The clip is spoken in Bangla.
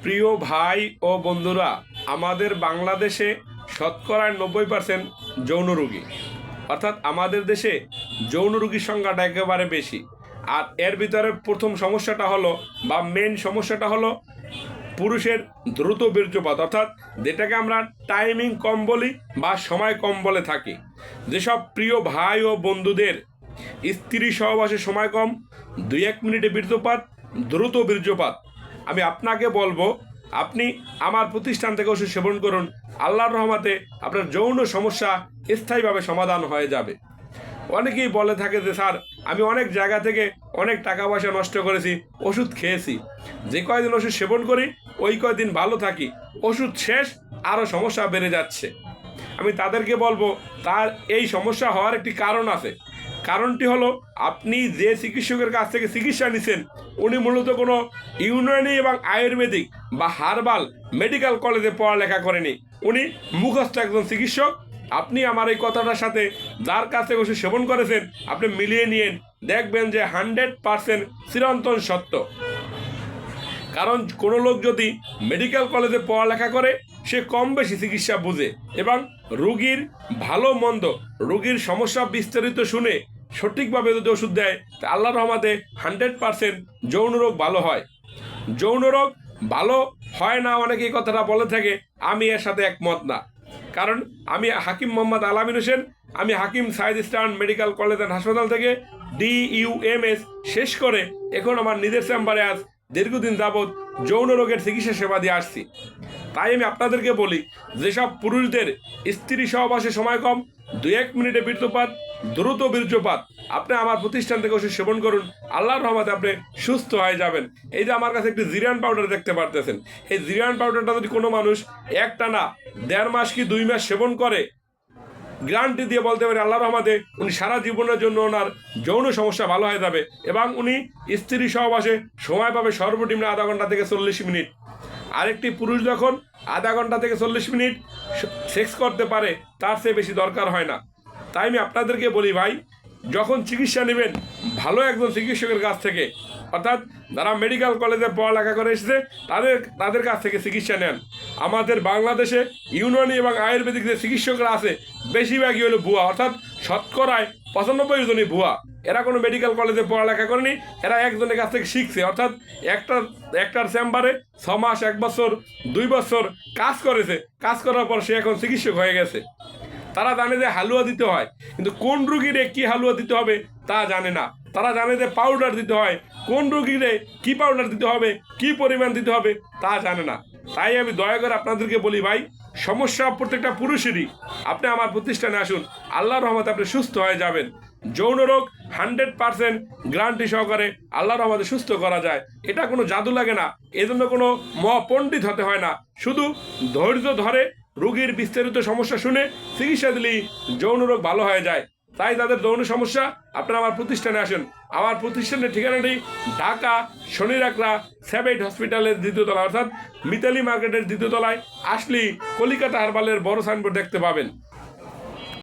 প্রিয় ভাই ও বন্ধুরা, আমাদের বাংলাদেশে শতকরা 90% যৌন রোগী, অর্থাৎ আমাদের দেশে যৌন রোগীর সংখ্যাটা একেবারে বেশি। আর এর ভিতরে প্রথম সমস্যাটা হলো বা মেন সমস্যাটা হলো পুরুষের দ্রুত বীর্যপাত, অর্থাৎ যেটাকে আমরা টাইমিং কম বলি বা সময় কম বলে থাকি। যেসব প্রিয় ভাই ও বন্ধুদের স্ত্রী সহবাসের সময় কম, 2-1 মিনিটে বীর্যপাত, দ্রুত বীর্যপাত, আমি আপনাকে বলবো আপনি আমার প্রতিষ্ঠান থেকে ওষুধ সেবন করুন। আল্লাহর রহমতে আপনার যৌন সমস্যা স্থায়ীভাবে সমাধান হয়ে যাবে। অনেকেই বলে থাকে যে স্যার, আমি অনেক জায়গা থেকে অনেক টাকা পয়সা নষ্ট করেছি, ওষুধ খেয়েছি, যে কয়দিন ওষুধ সেবন করি ওই কয়দিন ভালো থাকি, ওষুধ শেষ আরও সমস্যা বেড়ে যাচ্ছে। আমি তাদেরকে বলবো তার এই সমস্যা হওয়ার একটি কারণ আছে। কারণটি হলো আপনি যে চিকিৎসকের কাছ থেকে চিকিৎসা নিছেন উনি মূলত কোনো ইউনানি এবং আয়ুর্বেদিক বা হার্বাল মেডিকেল কলেজে পড়ালেখা করেনি, উনি মুখস্থ একজন চিকিৎসক। আপনি আমার এই কথাটার সাথে যার কাছ থেকে ওষুধ সেবন করেছেন আপনি মিলিয়ে নিয়েন, দেখবেন যে 100% চিরন্তন সত্য। কারণ কোনো লোক যদি মেডিকেল কলেজে পড়ালেখা করে সে কম বেশি চিকিৎসা বুঝে এবং রুগীর ভালো মন্দ, রুগীর সমস্যা বিস্তারিত শুনে সঠিকভাবে যদি ওষুধ দেয় তা আল্লাহর রহমতে 100% যৌন রোগ ভালো হয়। যৌন রোগ ভালো হয় না অনেকে এই কথাটা বলে থাকে, আমি এর সাথে একমত না। কারণ আমি হাকিম মোহাম্মদ আলামিন হোসেন, আমি Hakim Said Eastern Medical College and হাসপাতাল থেকে DUMS শেষ করে এখন আমার নিজের চেম্বারে আজ দীর্ঘদিন যাবৎ যৌন রোগের চিকিৎসা সেবা দিয়ে আসছি। তাই আমি আপনাদেরকে বলি, যেসব পুরুষদের স্ত্রী সহবাসের সময় কম, 2-1 মিনিটে বীর্যপাত, দ্রুত বীর্যপাত, আপনি আমার প্রতিষ্ঠান থেকে ওষুধ সেবন করুন, আল্লাহর রহমতে আপনি সুস্থ হয়ে যাবেন। এই যে আমার কাছে একটি জিরিয়ান পাউডার দেখতে পারতেছেন, এই জিরিয়ান পাউডারটা যদি কোনো মানুষ একটানা 1.5 মাস কি 2 মাস সেবন করে, গ্যারান্টি দিয়ে বলতে পারে আল্লাহর রহমতে উনি সারা জীবনের জন্য ওনার যৌন সমস্যা ভালো হয়ে যাবে এবং উনি স্ত্রী সহবাসে সময় পাবে সর্বনিম্ন আধা ঘন্টা থেকে 40 মিনিট। আরেকটি পুরুষ যখন আধা ঘন্টা থেকে 40 মিনিট সেক্স করতে পারে তার চেয়ে বেশি দরকার হয় না। তাই আমি আপনাদেরকে বলি ভাই, যখন চিকিৎসা নেবেন ভালো একজন চিকিৎসকের কাছ থেকে, অর্থাৎ যারা মেডিকেল কলেজে পড়ালেখা করে এসেছে তাদের কাছ থেকে চিকিৎসা নেন। আমাদের বাংলাদেশে ইউনানি এবং আয়ুর্বেদিক যে চিকিৎসকরা আছে বেশিরভাগই হলো ভুয়া, অর্থাৎ শতকরায় 95 জনই ভুয়া। এরা কোনো মেডিকেল কলেজে পড়ালেখা করেনি, এরা একজনের কাছ থেকে শিখছে, অর্থাৎ একটার চেম্বারে 6 মাস, 1 বছর, 2 বছর কাজ করেছে, কাজ করার পর সে এখন চিকিৎসক হয়ে গেছে। তারা জানে যে হালুয়া দিতে হয়, কিন্তু কোন রুগীরে কি হালুয়া দিতে হবে তা জানে না। তারা জানে যে পাউডার দিতে হয়, কোন রুগীরে কি পাউডার দিতে হবে, কি পরিমাণ দিতে হবে তা জানে না। তাই আমি দয়া করে আপনাদেরকে বলি ভাই, সমস্যা প্রত্যেকটা পুরুষেরই, আপনি আমার প্রতিষ্ঠানে আসুন, আল্লাহর রহমতে আপনি সুস্থ হয়ে যাবেন। যৌন রোগ 100% গ্যারান্টি সহকারে আল্লাহর রহমতে সুস্থ করা যায়, এটা কোনো জাদু লাগে না, এজন্য কোনো মহাপণ্ডিত হতে হয় না, শুধু ধৈর্য ধরে রোগীর বিস্তারিত সমস্যা শুনে চিকিৎসা দিলেই যৌন রোগ ভালো হয়ে যায়। তাই তাদের যৌন সমস্যা আপনারা আমার প্রতিষ্ঠানে আসেন। আমার প্রতিষ্ঠানের ঠিকানাটি ঢাকা শনিরাকড়া সেভেট হসপিটালের 2য় তলা, অর্থাৎ মিতালি মার্কেটের 2য় তলায় আসলেই কলিকাতা হারবালের বড় সাইনবোর্ড দেখতে পাবেন।